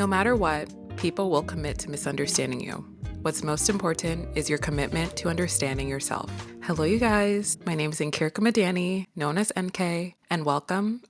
No matter what, people will commit to misunderstanding you. What's most important is your commitment to understanding yourself. Hello, you guys. My name is Nkirka Madani, known as NK, and welcome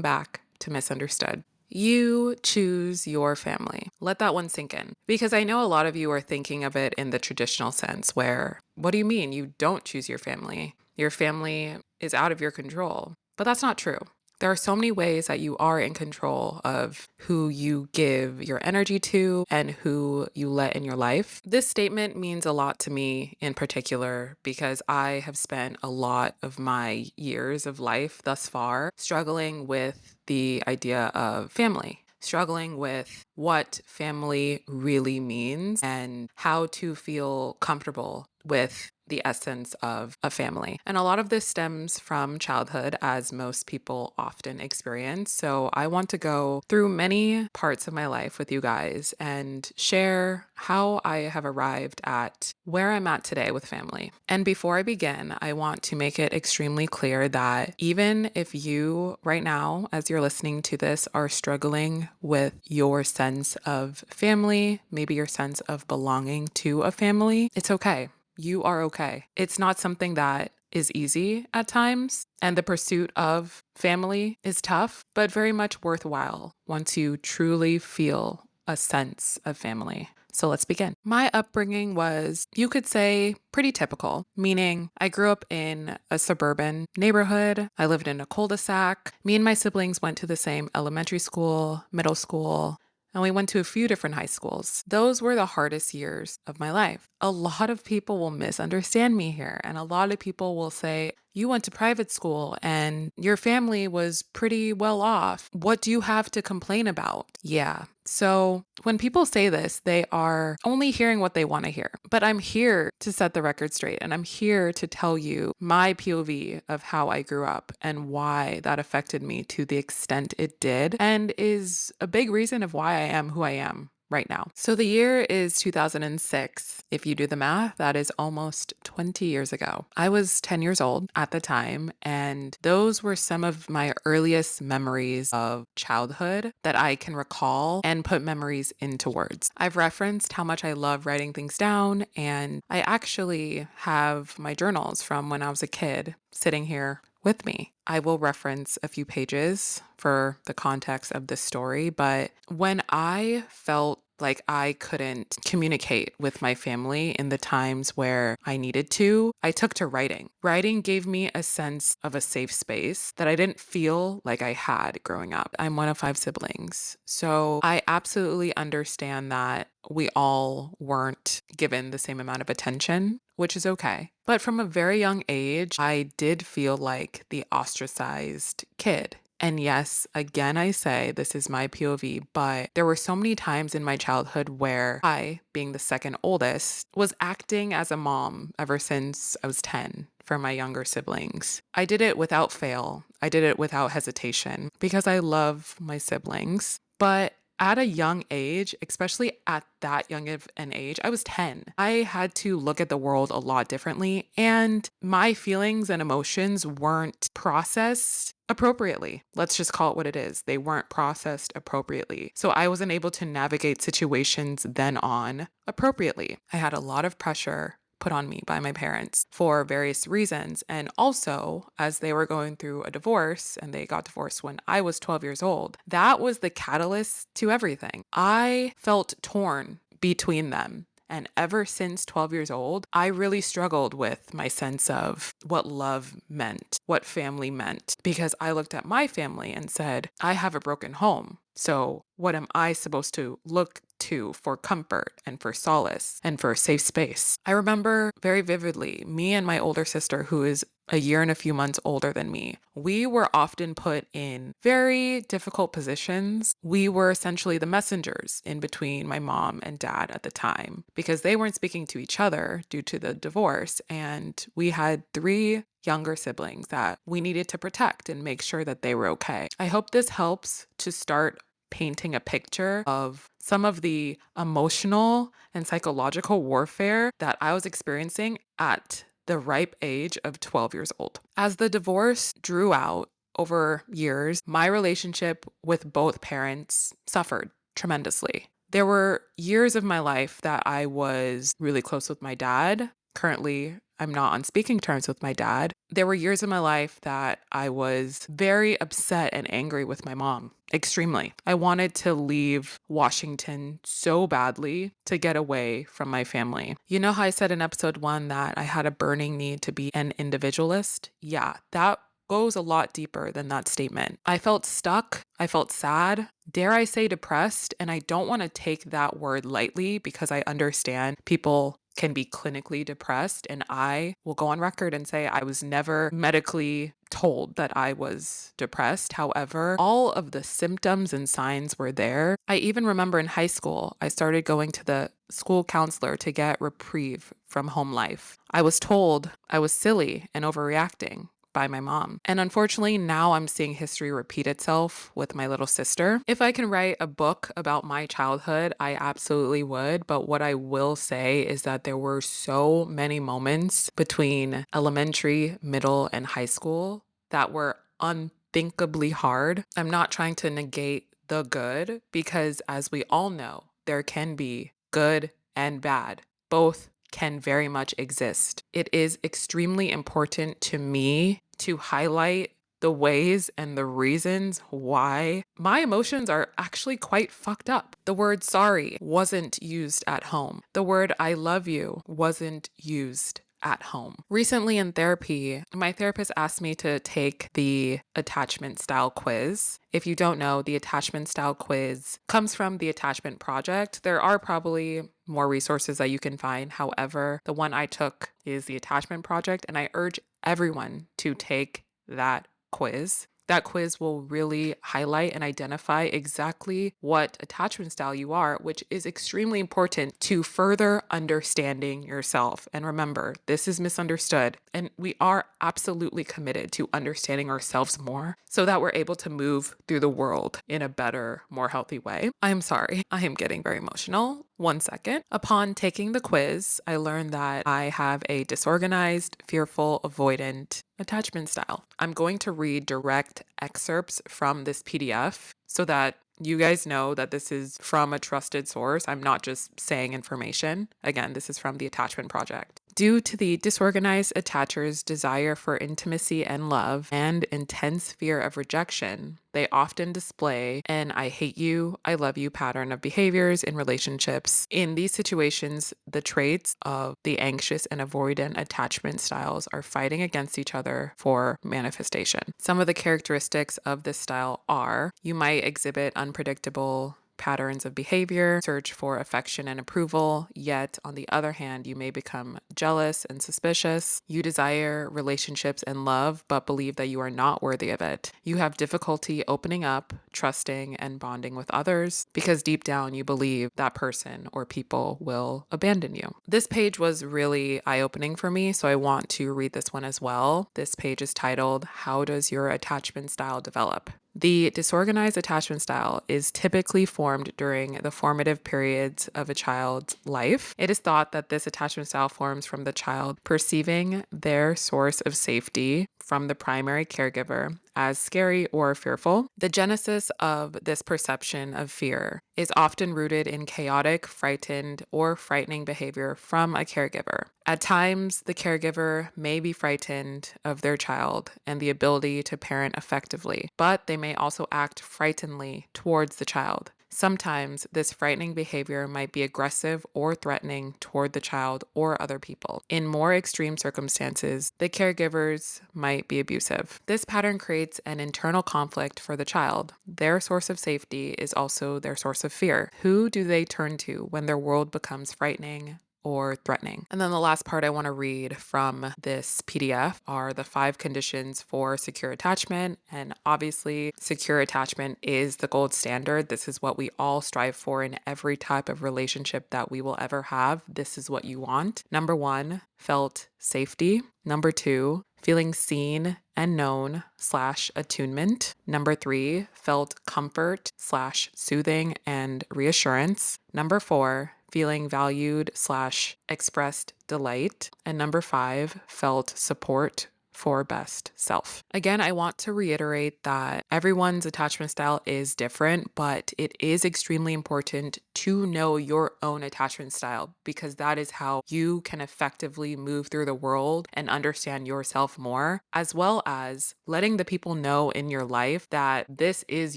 back to Misunderstood. You choose your family. Let that one sink in. Because I know a lot of you are thinking of it in the traditional sense where, what do you mean you don't choose your family? Your family is out of your control. But that's not true. There are so many ways that you are in control of who you give your energy to and who you let in your life. This statement means a lot to me in particular because I have spent a lot of my years of life thus far struggling with the idea of family. Struggling with what family really means and how to feel comfortable with the essence of a family. And a lot of this stems from childhood, as most people often experience. So I want to go through many parts of my life with you guys and share how I have arrived at where I'm at today with family. And before I begin, I want to make it extremely clear that even if you right now, as you're listening to this, are struggling with your sense of family, maybe your sense of belonging to a family, it's okay. You are okay. It's not something that is easy at times, and the pursuit of family is tough, but very much worthwhile once you truly feel a sense of family. So let's begin. My upbringing was, you could say, pretty typical, meaning I grew up in a suburban neighborhood. I lived in a cul-de-sac. Me and my siblings went to the same elementary school, middle school, and we went to a few different high schools. Those were the hardest years of my life. A lot of people will misunderstand me here, and a lot of people will say, you went to private school and your family was pretty well off. What do you have to complain about? Yeah. So when people say this, they are only hearing what they want to hear. But I'm here to set the record straight, and I'm here to tell you my POV of how I grew up and why that affected me to the extent it did, and is a big reason of why I am who I am right now. So the year is 2006. If you do the math, that is almost 20 years ago. I was 10 years old at the time, and those were some of my earliest memories of childhood that I can recall and put memories into words. I've referenced how much I love writing things down, and I actually have my journals from when I was a kid sitting here with me. I will reference a few pages for the context of this story, but when I felt like I couldn't communicate with my family in the times where I needed to, I took to writing. Writing gave me a sense of a safe space that I didn't feel like I had growing up. I'm one of 5 siblings, so I absolutely understand that we all weren't given the same amount of attention, which is okay. But from a very young age, I did feel like the ostracized kid. And yes, again, I say this is my POV, but there were so many times in my childhood where I, being the second oldest, was acting as a mom ever since I was 10 for my younger siblings. I did it without fail. I did it without hesitation because I love my siblings. But at a young age, especially at that young of an age, I was 10. I had to look at the world a lot differently, and my feelings and emotions weren't processed appropriately. Let's just call it what it is. They weren't processed appropriately. So I wasn't able to navigate situations then on appropriately. I had a lot of pressure put on me by my parents for various reasons. And also, as they were going through a divorce, and they got divorced when I was 12 years old, that was the catalyst to everything. I felt torn between them. And ever since 12 years old, I really struggled with my sense of what love meant, what family meant, because I looked at my family and said, I have a broken home. So what am I supposed to look to for comfort and for solace and for a safe space? I remember very vividly, me and my older sister, who is a year and a few months older than me, we were often put in very difficult positions. We were essentially the messengers in between my mom and dad at the time because they weren't speaking to each other due to the divorce. And we had 3 younger siblings that we needed to protect and make sure that they were okay. I hope this helps to start painting a picture of some of the emotional and psychological warfare that I was experiencing at the ripe age of 12 years old. As the divorce drew out over years, my relationship with both parents suffered tremendously. There were years of my life that I was really close with my dad. Currently, I'm not on speaking terms with my dad. There were years of my life that I was very upset and angry with my mom, extremely. I wanted to leave Washington so badly to get away from my family. You know how I said in episode 1 that I had a burning need to be an individualist? Yeah, that goes a lot deeper than that statement. I felt stuck. I felt sad. Dare I say depressed? And I don't want to take that word lightly because I understand people can be clinically depressed. And I will go on record and say I was never medically told that I was depressed. However, all of the symptoms and signs were there. I even remember in high school, I started going to the school counselor to get reprieve from home life. I was told I was silly and overreacting by my mom. And unfortunately, now I'm seeing history repeat itself with my little sister. If I can write a book about my childhood, I absolutely would. But what I will say is that there were so many moments between elementary, middle, and high school that were unthinkably hard. I'm not trying to negate the good because, as we all know, there can be good and bad. Both can very much exist. It is extremely important to me to highlight the ways and the reasons why my emotions are actually quite fucked up. The word sorry wasn't used at home. The word I love you wasn't used at home. Recently in therapy, my therapist asked me to take the attachment style quiz. If you don't know, the attachment style quiz comes from the Attachment Project. There are probably more resources that you can find. However, the one I took is the Attachment Project, and I urge everyone to take that quiz. That quiz will really highlight and identify exactly what attachment style you are, which is extremely important to further understanding yourself. And remember, this is misunderstood, and we are absolutely committed to understanding ourselves more so that we're able to move through the world in a better, more healthy way. I'm sorry, I am getting very emotional. 1 second. Upon taking the quiz, I learned that I have a disorganized, fearful, avoidant attachment style. I'm going to read direct excerpts from this PDF so that you guys know that this is from a trusted source. I'm not just saying information. Again, this is from the Attachment Project. Due to the disorganized attacher's desire for intimacy and love and intense fear of rejection, they often display an I hate you, I love you pattern of behaviors in relationships. In these situations, the traits of the anxious and avoidant attachment styles are fighting against each other for manifestation. Some of the characteristics of this style are you might exhibit unpredictable patterns of behavior, search for affection and approval, yet on the other hand, you may become jealous and suspicious. You desire relationships and love, but believe that you are not worthy of it. You have difficulty opening up, trusting, and bonding with others because deep down you believe that person or people will abandon you. This page was really eye-opening for me, so I want to read this one as well. This page is titled, How Does Your Attachment Style Develop? The disorganized attachment style is typically formed during the formative periods of a child's life. It is thought that this attachment style forms from the child perceiving their source of safety from the primary caregiver as scary or fearful. The genesis of this perception of fear is often rooted in chaotic, frightened, or frightening behavior from a caregiver. At times, the caregiver may be frightened of their child and the ability to parent effectively, but they may also act frighteningly towards the child. Sometimes this frightening behavior might be aggressive or threatening toward the child or other people. In more extreme circumstances, the caregivers might be abusive. This pattern creates an internal conflict for the child. Their source of safety is also their source of fear. Who do they turn to when their world becomes frightening or threatening? And then the last part I want to read from this PDF are the 5 conditions for secure attachment. And obviously, secure attachment is the gold standard. This is what we all strive for in every type of relationship that we will ever have. This is what you want. Number 1, felt safety. Number 2, feeling seen and known / attunement. Number 3, felt comfort / soothing and reassurance. Number 4, feeling valued / expressed delight. And number 5, felt support for best self. Again, I want to reiterate that everyone's attachment style is different, but it is extremely important to know your own attachment style because that is how you can effectively move through the world and understand yourself more, as well as letting the people know in your life that this is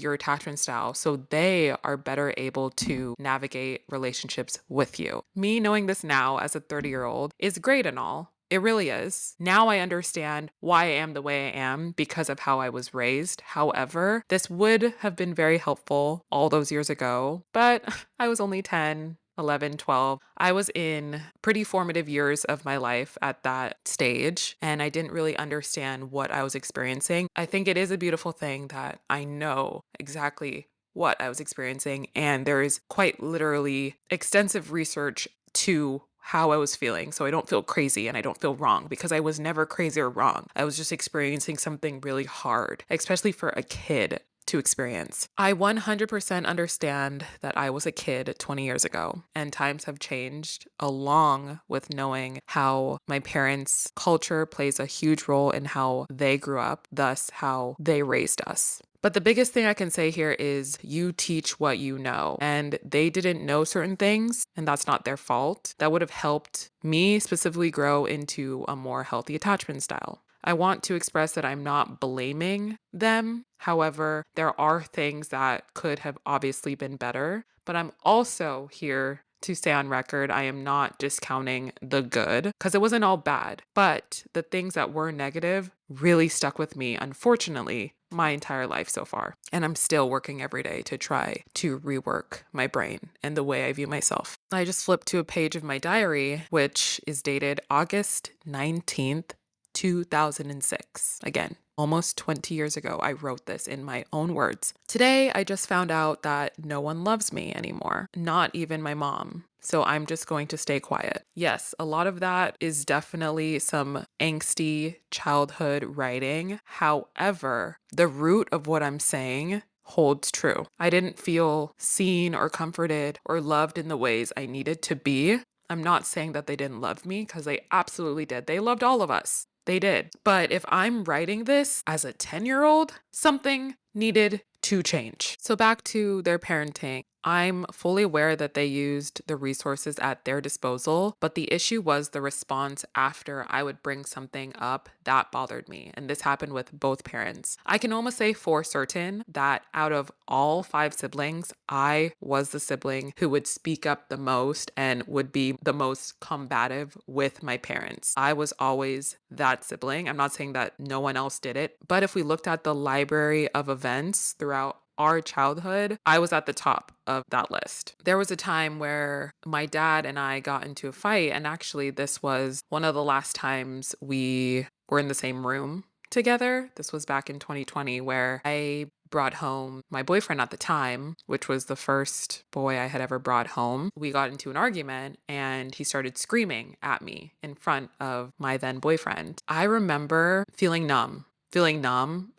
your attachment style so they are better able to navigate relationships with you. Me knowing this now as a 30-year-old is great and all. It really is. Now I understand why I am the way I am because of how I was raised. However, this would have been very helpful all those years ago, but I was only 10, 11, 12. I was in pretty formative years of my life at that stage, and I didn't really understand what I was experiencing. I think it is a beautiful thing that I know exactly what I was experiencing, and there is quite literally extensive research to how I was feeling so I don't feel crazy and I don't feel wrong because I was never crazy or wrong. I was just experiencing something really hard, especially for a kid to experience. I 100% understand that I was a kid 20 years ago and times have changed along with knowing how my parents' culture plays a huge role in how they grew up, thus how they raised us. But the biggest thing I can say here is you teach what you know, and they didn't know certain things, and that's not their fault. That would have helped me specifically grow into a more healthy attachment style. I want to express that I'm not blaming them. However, there are things that could have obviously been better, but I'm also here to stay on record. I am not discounting the good because it wasn't all bad, but the things that were negative really stuck with me, unfortunately, my entire life so far. And I'm still working every day to try to rework my brain and the way I view myself. I just flipped to a page of my diary, which is dated August 19th, 2006. Again, almost 20 years ago, I wrote this in my own words. Today, I just found out that no one loves me anymore, not even my mom. So I'm just going to stay quiet. Yes, a lot of that is definitely some angsty childhood writing. However, the root of what I'm saying holds true. I didn't feel seen or comforted or loved in the ways I needed to be. I'm not saying that they didn't love me because they absolutely did. They loved all of us. They did. But if I'm writing this as a 10-year-old, something needed to change. So back to their parenting. I'm fully aware that they used the resources at their disposal, but the issue was the response after I would bring something up that bothered me. And this happened with both parents. I can almost say for certain that out of all 5 siblings, I was the sibling who would speak up the most and would be the most combative with my parents. I was always that sibling. I'm not saying that no one else did it, but if we looked at the library of events throughout our childhood, I was at the top of that list. There was a time where my dad and I got into a fight, and actually this was one of the last times we were in the same room together. This was back in 2020 where I brought home my boyfriend at the time, which was the first boy I had ever brought home. We got into an argument and he started screaming at me in front of my then boyfriend. I remember feeling numb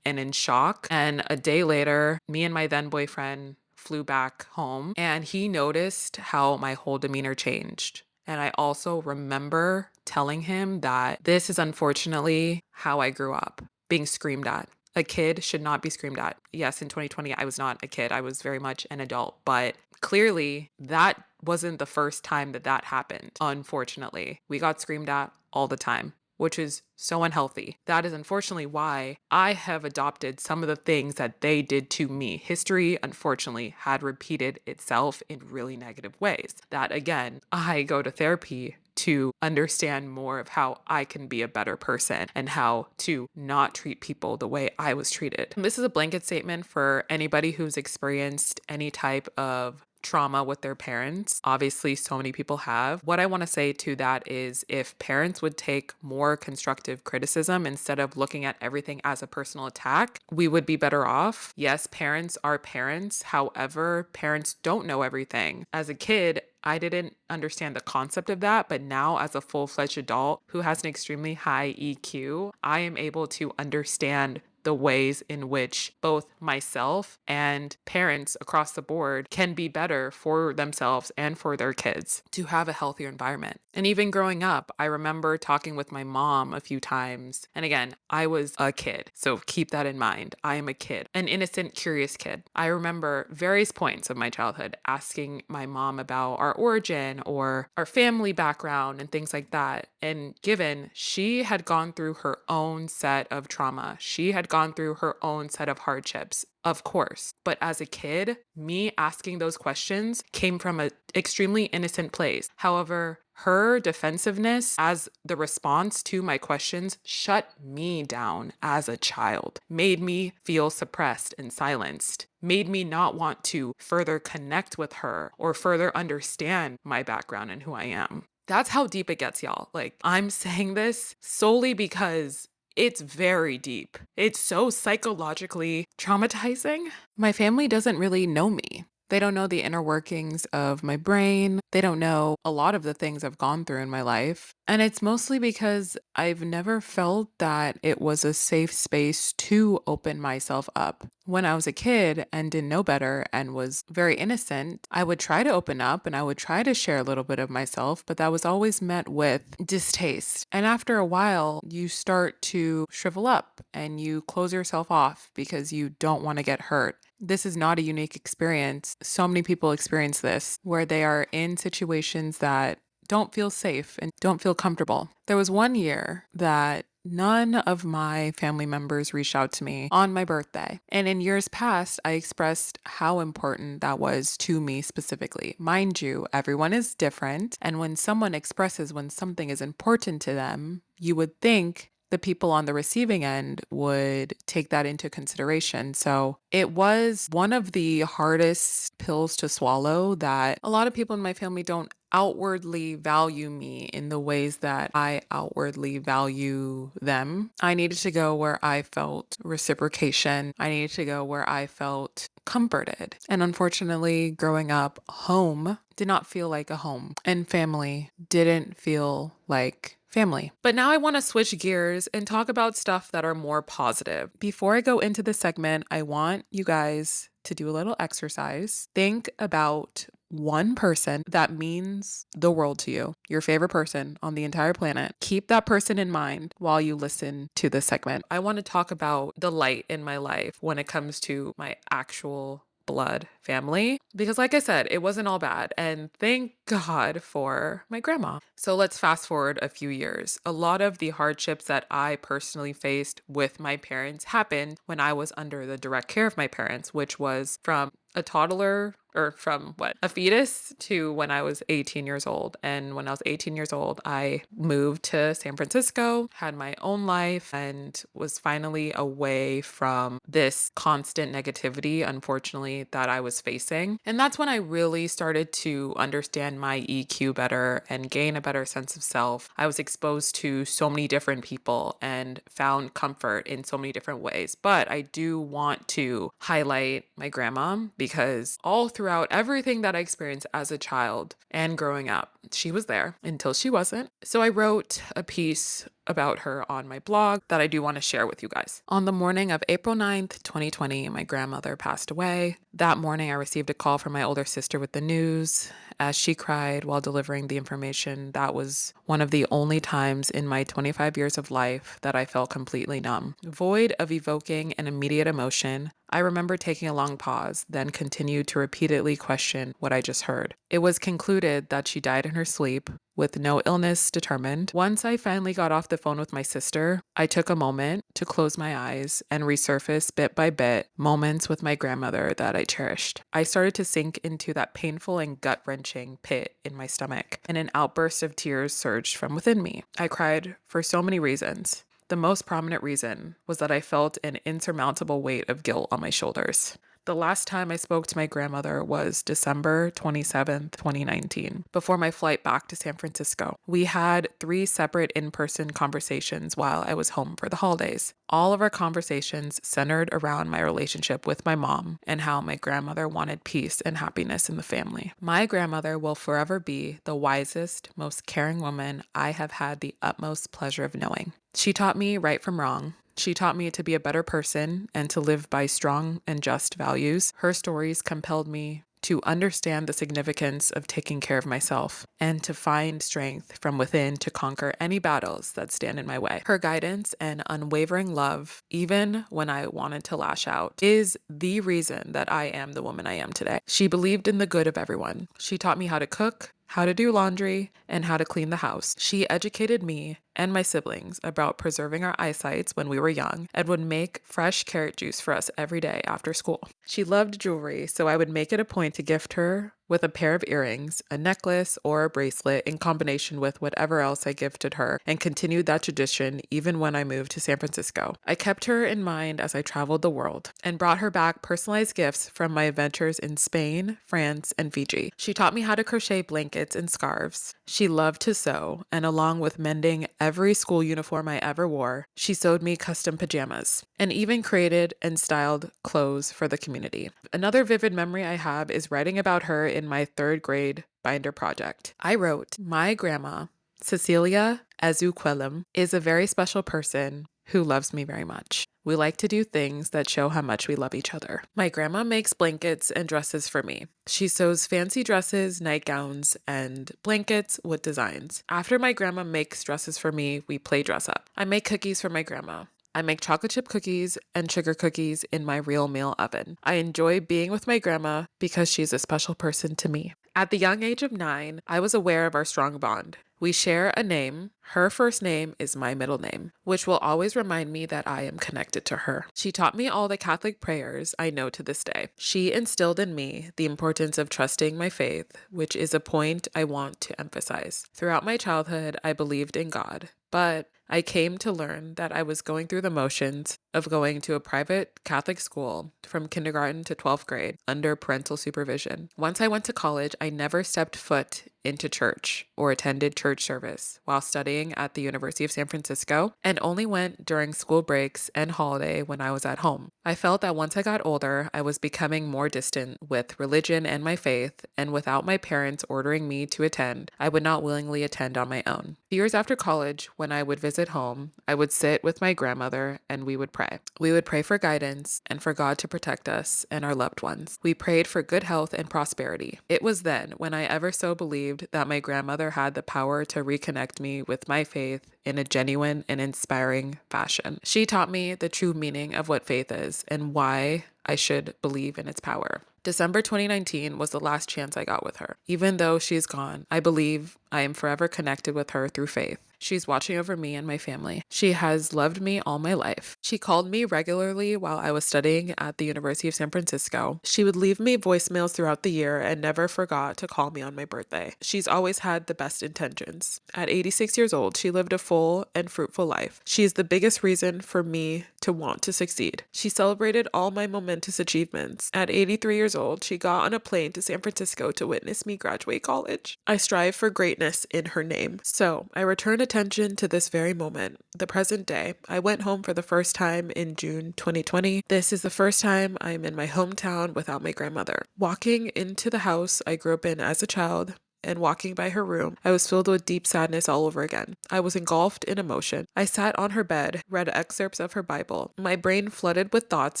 and in shock. And a day later, me and my then boyfriend flew back home and he noticed how my whole demeanor changed. And I also remember telling him that this is unfortunately how I grew up, being screamed at. A kid should not be screamed at. Yes, in 2020, I was not a kid. I was very much an adult, but clearly that wasn't the first time that happened. Unfortunately, we got screamed at all the time, which is so unhealthy. That is unfortunately why I have adopted some of the things that they did to me. History, unfortunately, had repeated itself in really negative ways. That again, I go to therapy to understand more of how I can be a better person and how to not treat people the way I was treated. This is a blanket statement for anybody who's experienced any type of trauma with their parents. Obviously, so many people have. What I want to say to that is if parents would take more constructive criticism instead of looking at everything as a personal attack, we would be better off. Yes, parents are parents. However, parents don't know everything. As a kid, I didn't understand the concept of that, but now as a full-fledged adult who has an extremely high EQ, I am able to understand the the ways in which both myself and parents across the board can be better for themselves and for their kids to have a healthier environment. And even growing up, I remember talking with my mom a few times. And again, I was a kid, so keep that in mind. I am a kid, an innocent, curious kid. I remember various points of my childhood asking my mom about our origin or our family background and things like that. And given she had gone through her own set of trauma, she had gone through her own set of hardships, of course. But as a kid, me asking those questions came from an extremely innocent place. However, her defensiveness as the response to my questions shut me down as a child, made me feel suppressed and silenced, made me not want to further connect with her or further understand my background and who I am. That's how deep it gets, y'all. Like, I'm saying this solely because it's very deep. It's so psychologically traumatizing. My family doesn't really know me. They don't know the inner workings of my brain. They don't know a lot of the things I've gone through in my life. And it's mostly because I've never felt that it was a safe space to open myself up. When I was a kid and didn't know better and was very innocent, I would try to open up and I would try to share a little bit of myself, but that was always met with distaste. And after a while, you start to shrivel up and you close yourself off because you don't want to get hurt. This is not a unique experience. So many people experience this where they are in situations that don't feel safe and don't feel comfortable. There was one year that none of my family members reached out to me on my birthday. And in years past, I expressed how important that was to me specifically. Mind you, everyone is different. And when someone expresses when something is important to them, you would think the people on the receiving end would take that into consideration. So it was one of the hardest pills to swallow that a lot of people in my family don't outwardly value me in the ways that I outwardly value them. I needed to go where I felt reciprocation. I needed to go where I felt comforted. And unfortunately, growing up, home did not feel like a home, and family didn't feel like family. But now I want to switch gears and talk about stuff that are more positive. Before I go into this segment, I want you guys to do a little exercise. Think about one person that means the world to you, your favorite person on the entire planet. Keep that person in mind while you listen to this segment. I want to talk about the light in my life when it comes to my actual blood family, because like I said, it wasn't all bad, and thank God for my grandma. So let's fast forward a few years. A lot of the hardships that I personally faced with my parents happened when I was under the direct care of my parents, which was from a toddler or from a fetus to when I was 18 years old. And when I was 18 years old, I moved to San Francisco, had my own life, and was finally away from this constant negativity, unfortunately, that I was facing. And that's when I really started to understand my EQ better and gain a better sense of self. I was exposed to so many different people and found comfort in so many different ways. But I do want to highlight my grandma, because all throughout everything that I experienced as a child and growing up, she was there until she wasn't. So I wrote a piece about her on my blog that I do want to share with you guys. On the morning of April 9th, 2020, my grandmother passed away. That morning, I received a call from my older sister with the news. As she cried while delivering the information, that was one of the only times in my 25 years of life that I felt completely numb. Void of evoking an immediate emotion, I remember taking a long pause, then continued to repeatedly question what I just heard. It was concluded that she died in her sleep, with no illness determined. Once I finally got off the phone with my sister, I took a moment to close my eyes and resurface bit by bit moments with my grandmother that I cherished. I started to sink into that painful and gut-wrenching pit in my stomach, and an outburst of tears surged from within me. I cried for so many reasons. The most prominent reason was that I felt an insurmountable weight of guilt on my shoulders. The last time I spoke to my grandmother was December 27th, 2019, before my flight back to San Francisco. We had 3 separate in-person conversations while I was home for the holidays. All of our conversations centered around my relationship with my mom and how my grandmother wanted peace and happiness in the family. My grandmother will forever be the wisest, most caring woman I have had the utmost pleasure of knowing. She taught me right from wrong, She taught me to be a better person and to live by strong and just values. Her stories compelled me to understand the significance of taking care of myself and to find strength from within to conquer any battles that stand in my way. Her guidance and unwavering love, even when I wanted to lash out, is the reason that I am the woman I am today. She believed in the good of everyone. She taught me how to cook, how to do laundry, and how to clean the house. She educated me and my siblings about preserving our eyesights when we were young and would make fresh carrot juice for us every day after school. She loved jewelry, so I would make it a point to gift her with a pair of earrings, a necklace, or a bracelet in combination with whatever else I gifted her, and continued that tradition even when I moved to San Francisco. I kept her in mind as I traveled the world and brought her back personalized gifts from my adventures in Spain, France, and Fiji. She taught me how to crochet blankets and scarves. She loved to sew, and along with mending every school uniform I ever wore, she sewed me custom pajamas and even created and styled clothes for the community. Another vivid memory I have is writing about her in my 3rd grade binder project. I wrote, "My grandma, Cecilia Azuquelum, is a very special person who loves me very much. We like to do things that show how much we love each other. My grandma makes blankets and dresses for me. She sews fancy dresses, nightgowns, and blankets with designs. After my grandma makes dresses for me, we play dress up. I make cookies for my grandma. I make chocolate chip cookies and sugar cookies in my real meal oven. I enjoy being with my grandma because she's a special person to me." At the young age of 9, I was aware of our strong bond. We share a name. Her first name is my middle name, which will always remind me that I am connected to her. She taught me all the Catholic prayers I know to this day. She instilled in me the importance of trusting my faith, which is a point I want to emphasize. Throughout my childhood, I believed in God, but I came to learn that I was going through the motions of going to a private Catholic school from kindergarten to 12th grade under parental supervision. Once I went to college, I never stepped foot into church or attended church service while studying at the University of San Francisco, and only went during school breaks and holiday when I was at home. I felt that once I got older, I was becoming more distant with religion and my faith, and without my parents ordering me to attend, I would not willingly attend on my own. Years after college, when I would visit home, I would sit with my grandmother and we would pray. We would pray for guidance and for God to protect us and our loved ones. We prayed for good health and prosperity. It was then when I ever so believed that my grandmother had the power to reconnect me with my faith in a genuine and inspiring fashion. She taught me the true meaning of what faith is and why I should believe in its power. December 2019 was the last chance I got with her. Even though she's gone, I believe I am forever connected with her through faith. She's watching over me and my family. She has loved me all my life. She called me regularly while I was studying at the University of San Francisco. She would leave me voicemails throughout the year and never forgot to call me on my birthday. She's always had the best intentions. At 86 years old, she lived a full and fruitful life. She is the biggest reason for me to want to succeed. She celebrated all my momentous achievements. At 83 years old, she got on a plane to San Francisco to witness me graduate college. I strive for greatness in her name. So I return attention to this very moment, the present day. I went home for the first time in June 2020. This is the first time I'm in my hometown without my grandmother. Walking into the house I grew up in as a child, and walking by her room, I was filled with deep sadness all over again. I was engulfed in emotion. I sat on her bed, read excerpts of her Bible. My brain flooded with thoughts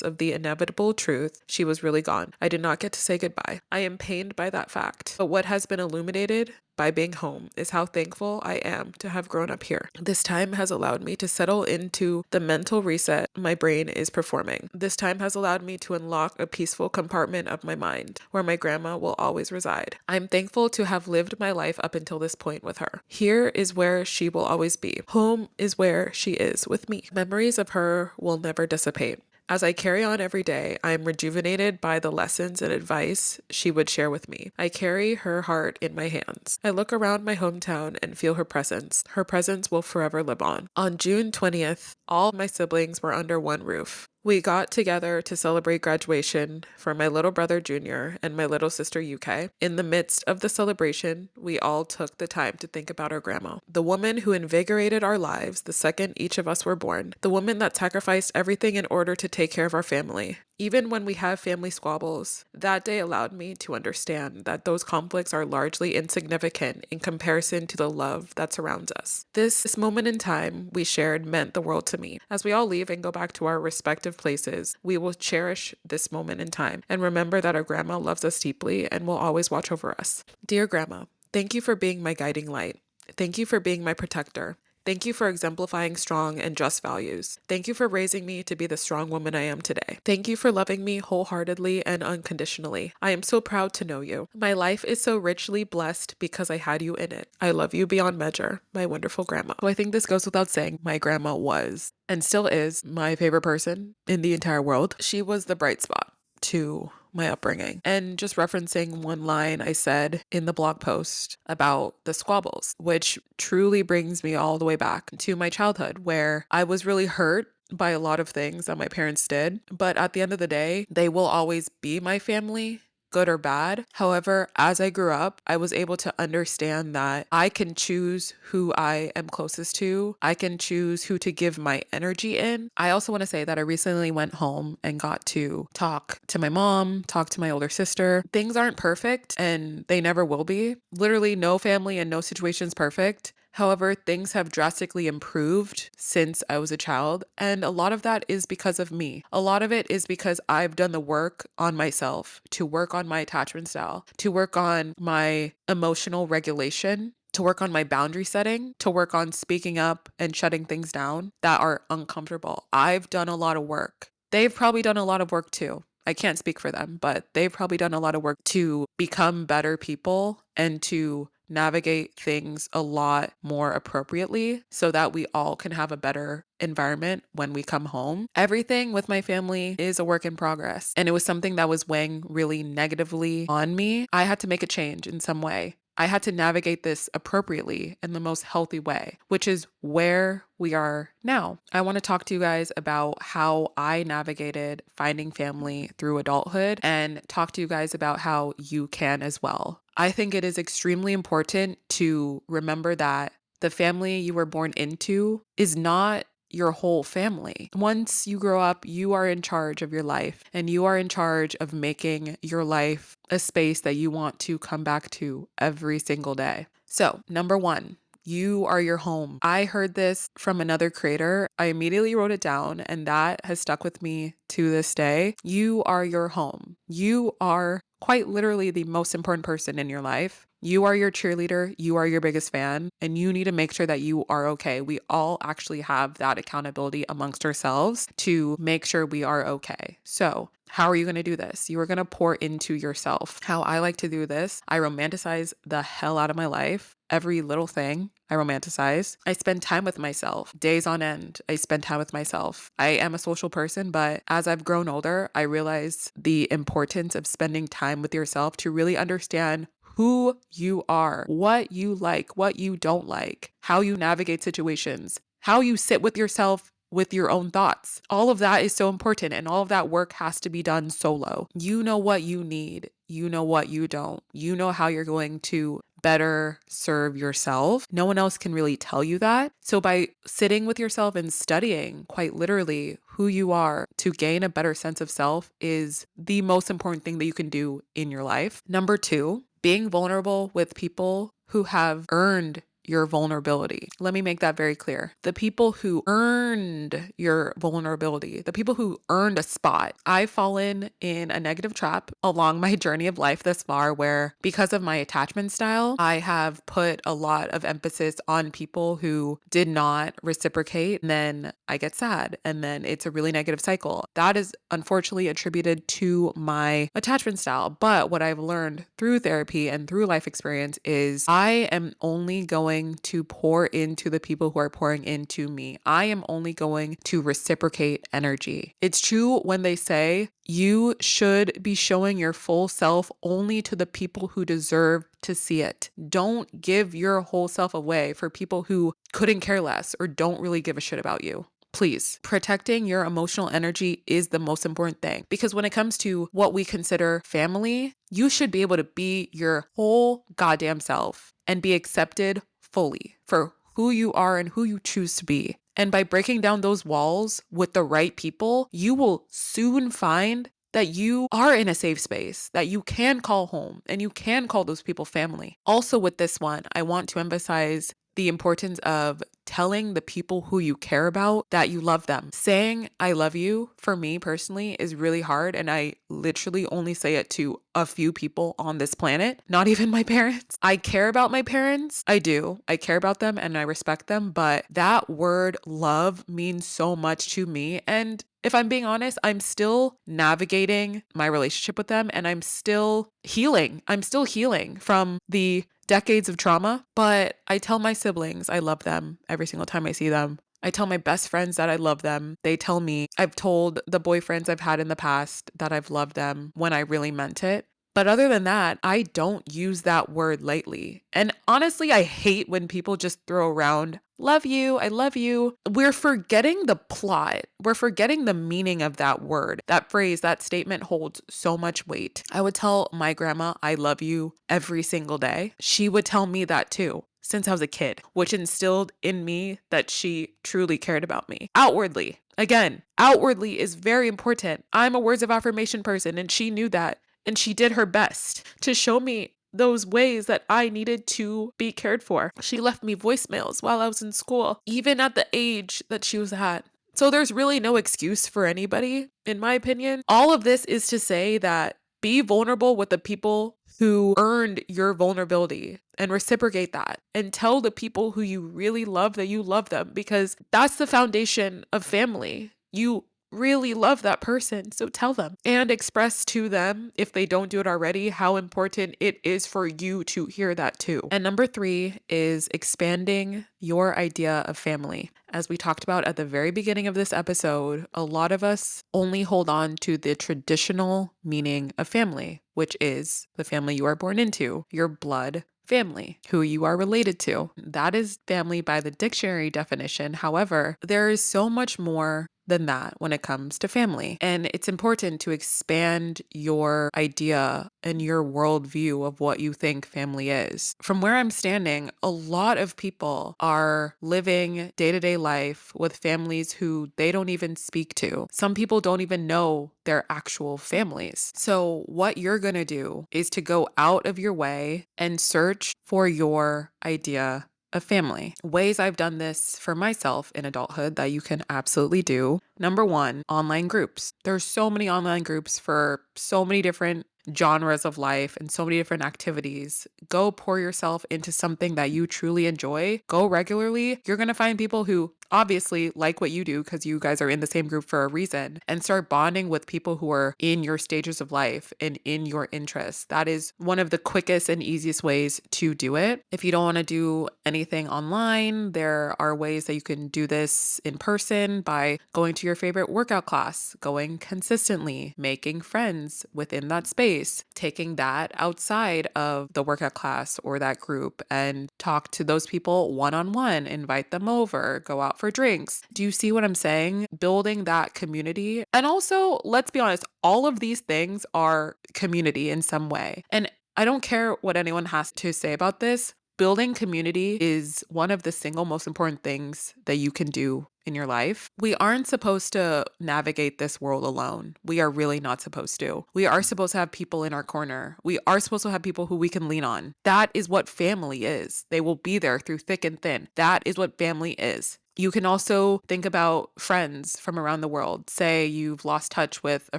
of the inevitable truth: she was really gone. I did not get to say goodbye. I am pained by that fact. But what has been illuminated by being home is how thankful I am to have grown up here. This time has allowed me to settle into the mental reset my brain is performing. This time has allowed me to unlock a peaceful compartment of my mind where my grandma will always reside. I'm thankful to have lived my life up until this point with her. Here is where she will always be. Home is where she is with me. Memories of her will never dissipate. As I carry on every day, I am rejuvenated by the lessons and advice she would share with me. I carry her heart in my hands. I look around my hometown and feel her presence. Her presence will forever live on. On June 20th, all my siblings were under one roof. We got together to celebrate graduation for my little brother Junior and my little sister UK. In the midst of the celebration, we all took the time to think about our grandma, the woman who invigorated our lives the second each of us were born, the woman that sacrificed everything in order to take care of our family, Even when we have family squabbles, that day allowed me to understand that those conflicts are largely insignificant in comparison to the love that surrounds us. This moment in time we shared meant the world to me. As we all leave and go back to our respective places, we will cherish this moment in time and remember that our grandma loves us deeply and will always watch over us. Dear Grandma, thank you for being my guiding light. Thank you for being my protector. Thank you for exemplifying strong and just values. Thank you for raising me to be the strong woman I am today. Thank you for loving me wholeheartedly and unconditionally. I am so proud to know you. My life is so richly blessed because I had you in it. I love you beyond measure, my wonderful grandma. So I think this goes without saying, my grandma was and still is my favorite person in the entire world. She was the bright spot to my upbringing. And just referencing one line I said in the blog post about the squabbles, which truly brings me all the way back to my childhood, where I was really hurt by a lot of things that my parents did. But at the end of the day, they will always be my family, good or bad. However, as I grew up, I was able to understand that I can choose who I am closest to. I can choose who to give my energy in. I also want to say that I recently went home and got to talk to my mom, talk to my older sister. Things aren't perfect and they never will be. Literally no family and no situation is perfect. However, things have drastically improved since I was a child, and a lot of that is because of me. A lot of it is because I've done the work on myself to work on my attachment style, to work on my emotional regulation, to work on my boundary setting, to work on speaking up and shutting things down that are uncomfortable. I've done a lot of work. They've probably done a lot of work too. I can't speak for them, but they've probably done a lot of work to become better people and to navigate things a lot more appropriately so that we all can have a better environment when we come home. Everything with my family is a work in progress, and it was something that was weighing really negatively on me. I had to make a change in some way. I had to navigate this appropriately in the most healthy way, which is where we are now. I want to talk to you guys about how I navigated finding family through adulthood and talk to you guys about how you can as well. I think it is extremely important to remember that the family you were born into is not your whole family. Once you grow up, you are in charge of your life, and you are in charge of making your life a space that you want to come back to every single day. So, number one, you are your home. I heard this from another creator. I immediately wrote it down, and that has stuck with me to this day. You are your home. You are quite literally the most important person in your life. You are your cheerleader, you are your biggest fan, and you need to make sure that you are okay. We all actually have that accountability amongst ourselves to make sure we are okay. So, how are you going to do this? You are going to pour into yourself. How I like to do this, I romanticize the hell out of my life. Every little thing I romanticize. I spend time with myself, days on end. I spend time with myself. I am a social person, but as I've grown older, I realize the importance of spending time with yourself to really understand who you are, what you like, what you don't like, how you navigate situations, how you sit with yourself with your own thoughts. All of that is so important, and all of that work has to be done solo. You know what you need. You know what you don't. You know how you're going to better serve yourself. No one else can really tell you that. So by sitting with yourself and studying quite literally who you are to gain a better sense of self is the most important thing that you can do in your life. Number two, being vulnerable with people who have earned your vulnerability. Let me make that very clear. The people who earned your vulnerability, the people who earned a spot. I've fallen in a negative trap along my journey of life thus far where, because of my attachment style, I have put a lot of emphasis on people who did not reciprocate. And then I get sad, and then it's a really negative cycle. That is unfortunately attributed to my attachment style. But what I've learned through therapy and through life experience is I am only going to pour into the people who are pouring into me. I am only going to reciprocate energy. It's true when they say you should be showing your full self only to the people who deserve to see it. Don't give your whole self away for people who couldn't care less or don't really give a shit about you. Please, protecting your emotional energy is the most important thing, because when it comes to what we consider family, you should be able to be your whole goddamn self and be accepted fully for who you are and who you choose to be. And by breaking down those walls with the right people, you will soon find that you are in a safe space, that you can call home and you can call those people family. Also, with this one, I want to emphasize the importance of telling the people who you care about that you love them. Saying I love you for me personally is really hard, and I literally only say it to a few people on this planet, not even my parents. I care about my parents. I do. I care about them and I respect them, but that word love means so much to me. And if I'm being honest, I'm still navigating my relationship with them and I'm still healing. I'm still healing from the decades of trauma, but I tell my siblings I love them every single time I see them. I tell my best friends that I love them. They tell me. I've told the boyfriends I've had in the past that I've loved them when I really meant it. But other than that, I don't use that word lightly. And honestly, I hate when people just throw around, love you, I love you. We're forgetting the plot. We're forgetting the meaning of that word. That phrase, that statement holds so much weight. I would tell my grandma, I love you every single day. She would tell me that too, since I was a kid, which instilled in me that she truly cared about me. Outwardly, again, outwardly is very important. I'm a words of affirmation person, and she knew that. And she did her best to show me those ways that I needed to be cared for. She left me voicemails while I was in school, even at the age that she was at. So there's really no excuse for anybody, in my opinion. All of this is to say that be vulnerable with the people who earned your vulnerability and reciprocate that, and tell the people who you really love that you love them, because that's the foundation of family. You really love that person, so tell them and express to them, if they don't do it already, how important it is for you to hear that too. And number 3 is expanding your idea of family. As we talked about at the very beginning of this episode, a lot of us only hold on to the traditional meaning of family, which is the family you are born into, your blood family, who you are related to. That is family by the dictionary definition. However, there is so much more than that when it comes to family. And it's important to expand your idea and your worldview of what you think family is. From where I'm standing, a lot of people are living day-to-day life with families who they don't even speak to. Some people don't even know their actual families. So what you're going to do is to go out of your way and search for your idea of family. Ways I've done this for myself in adulthood that you can absolutely do. Number 1, online groups. There's so many online groups for so many different genres of life and so many different activities. Go pour yourself into something that you truly enjoy. Go regularly. You're going to find people who obviously like what you do because you guys are in the same group for a reason, and start bonding with people who are in your stages of life and in your interests. That is one of the quickest and easiest ways to do it. If you don't want to do anything online, there are ways that you can do this in person by going to your favorite workout class, going consistently, making friends within that space, taking that outside of the workout class or that group and talk to those people one-on-one, invite them over, go out for drinks. Do you see what I'm saying? Building that community. And also, let's be honest, all of these things are community in some way. And I don't care what anyone has to say about this. Building community is one of the single most important things that you can do in your life. We aren't supposed to navigate this world alone. We are really not supposed to. We are supposed to have people in our corner. We are supposed to have people who we can lean on. That is what family is. They will be there through thick and thin. That is what family is. You can also think about friends from around the world. Say you've lost touch with a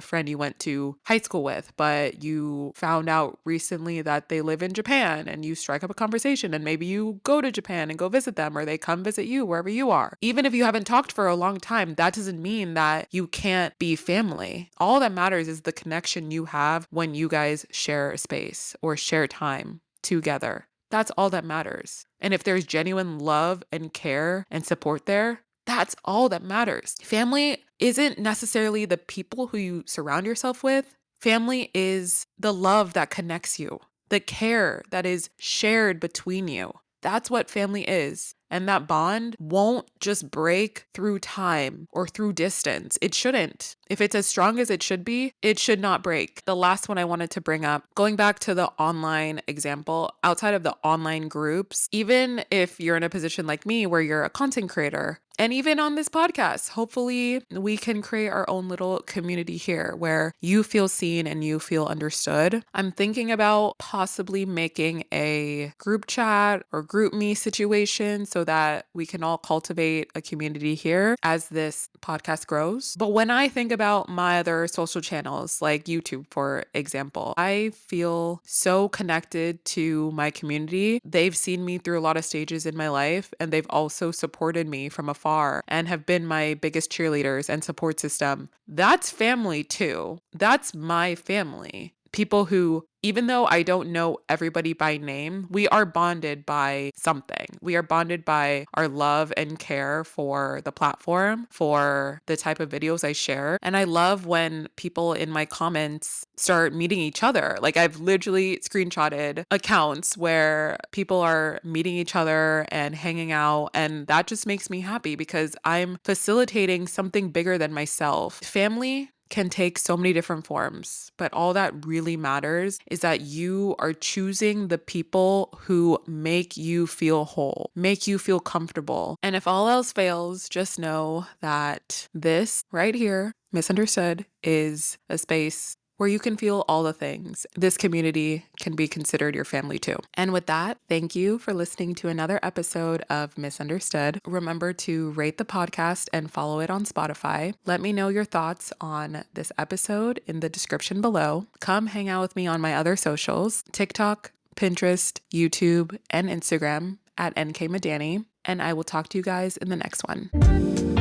friend you went to high school with, but you found out recently that they live in Japan, and you strike up a conversation, and maybe you go to Japan and go visit them, or they come visit you wherever you are. Even if you haven't talked for a long time, that doesn't mean that you can't be family. All that matters is the connection you have when you guys share a space or share time together. That's all that matters. And if there's genuine love and care and support there, that's all that matters. Family isn't necessarily the people who you surround yourself with. Family is the love that connects you, the care that is shared between you. That's what family is. And that bond won't just break through time or through distance. It shouldn't. If it's as strong as it should be, it should not break. The last one I wanted to bring up, going back to the online example, outside of the online groups, even if you're in a position like me where you're a content creator, and even on this podcast, hopefully we can create our own little community here where you feel seen and you feel understood. I'm thinking about possibly making a group chat or group me situation so that we can all cultivate a community here as this podcast grows. But when I think about my other social channels like YouTube, for example, I feel so connected to my community. They've seen me through a lot of stages in my life, and they've also supported me from afar and have been my biggest cheerleaders and support system. That's family too. That's my family. People who, even though I don't know everybody by name, we are bonded by something. We are bonded by our love and care for the platform, for the type of videos I share. And I love when people in my comments start meeting each other. Like I've literally screenshotted accounts where people are meeting each other and hanging out. And that just makes me happy because I'm facilitating something bigger than myself. Family can take so many different forms, but all that really matters is that you are choosing the people who make you feel whole, make you feel comfortable. And if all else fails, just know that this right here, Misunderstood, is a space where you can feel all the things. This community can be considered your family too. And with that, thank you for listening to another episode of Misunderstood. Remember to rate the podcast and follow it on Spotify. Let me know your thoughts on this episode in the description below. Come hang out with me on my other socials, TikTok, Pinterest, YouTube, and Instagram at NK Madani. And I will talk to you guys in the next one.